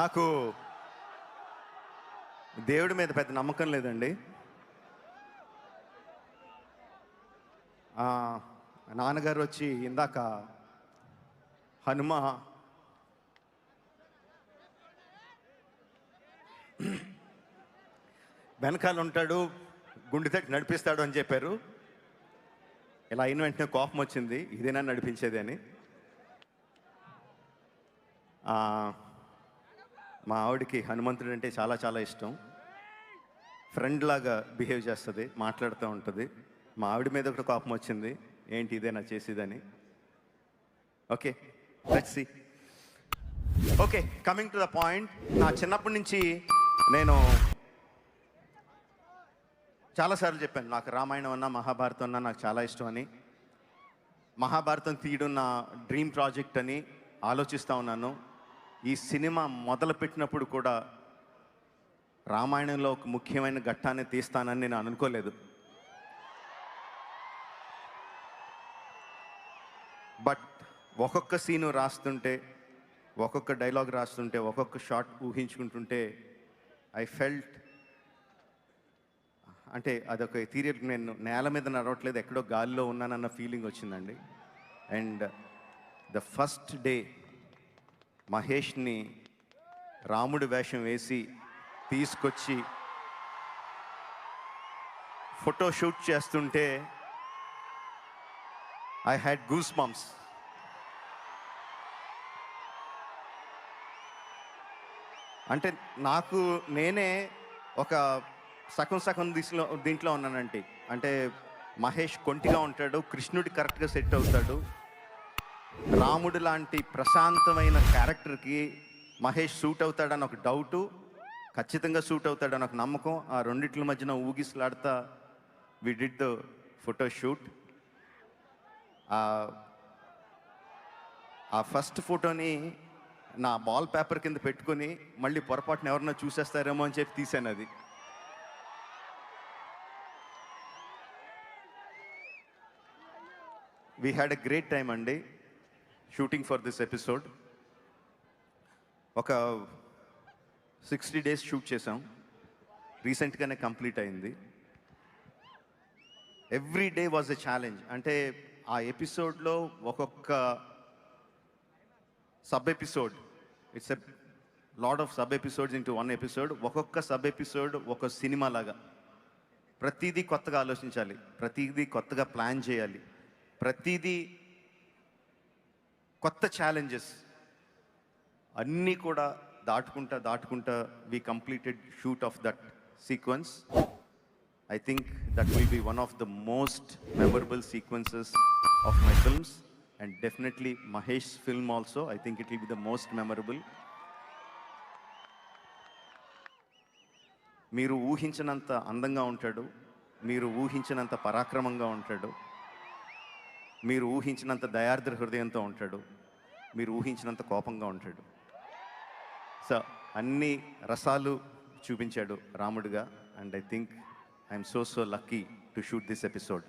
నాకు దేవుడి మీద పెద్ద నమ్మకం లేదండి. నాన్నగారు వచ్చి ఇందాక హనుమ వెనకాల ఉంటాడు, గుండె తట్టి నడిపిస్తాడు అని చెప్పారు. ఇలా అయిన వెంటనే కోపం వచ్చింది, ఇదేనా నడిపించేది అని. మా ఆవిడకి హనుమంతుడు అంటే చాలా చాలా ఇష్టం. ఫ్రెండ్ లాగా బిహేవ్ చేస్తుంది, మాట్లాడుతూ ఉంటుంది. మా ఆవిడ మీద ఒకటి కోపం వచ్చింది, ఏంటి ఇదేనా చేసేదని. Okay, let's see. Okay, coming to the point. నా చిన్నప్పటి నుంచి నేను చాలాసార్లు చెప్పాను, నాకు రామాయణం అన్నా మహాభారతం అన్నా నాకు చాలా ఇష్టం అని. మహాభారతం తీయడం నా డ్రీమ్ ప్రాజెక్ట్ అని ఆలోచిస్తూ ఉన్నాను. ఈ సినిమా మొదలుపెట్టినప్పుడు కూడా రామాయణంలో ఒక ముఖ్యమైన ఘట్టాన్ని తీస్తానని నేను అనుకోలేదు. బట్ ఒక్కొక్క సీను రాస్తుంటే, ఒక్కొక్క డైలాగ్ రాస్తుంటే, ఒక్కొక్క షాట్ ఊహించుకుంటుంటే ఐ ఫెల్ట్ అంటే అదొక ఎథీరియల్, నేను నేల మీద నడవట్లేదు, ఎక్కడో గాలిలో ఉన్నానన్న ఫీలింగ్ వచ్చిందండి. అండ్ ద ఫస్ట్ డే మహేష్ని రాముడి వేషం వేసి తీసుకొచ్చి ఫోటో షూట్ చేస్తుంటే ఐ హ్యాడ్ గూస్ బంప్స్. అంటే నాకు నేనే ఒక సగం దీంట్లో ఉన్నానంటే, అంటే మహేష్ కొంటిగా ఉంటాడు, కృష్ణుడి కరెక్ట్గా సెట్ అవుతాడు. రాముడు లాంటి ప్రశాంతమైన క్యారెక్టర్కి మహేష్ సూట్ అవుతాడని ఒక డౌటు, ఖచ్చితంగా సూట్ అవుతాడని ఒక నమ్మకం. ఆ రెండిట్ల మధ్యన ఊగిసలాడుతా we did the photo shoot. ఆ ఫస్ట్ ఫోటోని నా బాల్ పేపర్ కింద పెట్టుకొని మళ్ళీ పొరపాటున ఎవరన్నా చూసేస్తారేమో అని చెప్పి తీశాను అది. We had a great time అండి షూటింగ్ ఫర్ దిస్ ఎపిసోడ్. ఒక 60 days షూట్ చేసాం, రీసెంట్గానే కంప్లీట్ అయింది. Every day was a challenge. అంటే ఆ ఎపిసోడ్లో ఒక్కొక్క sub episode, it's a lot of sub episodes into one episode. ఒక్కొక్క సబ్ ఎపిసోడ్ ఒక సినిమా లాగా, ప్రతిదీ కొత్తగా ఆలోచించాలి, ప్రతిదీ కొత్తగా ప్లాన్ చేయాలి, ప్రతిదీ కొత్త ఛాలెంజెస్ అన్నీ కూడా దాటుకుంటా we completed shoot of that sequence. I think that will be one of the most memorable sequences of my films and definitely Mahesh film also. I think it will be the most memorable. మీరు ఊహించినంత అందంగా ఉంటాడు, మీరు ఊహించినంత పరాక్రమంగా ఉంటాడు, మీరు ఊహించినంత దయార్ద్ర హృదయంతో ఉంటాడు, మీరు ఊహించినంత కోపంగా ఉంటాడు. సో అన్ని రసాలు చూపించాడు రాముడిగా. And I think I'm so lucky to shoot this episode.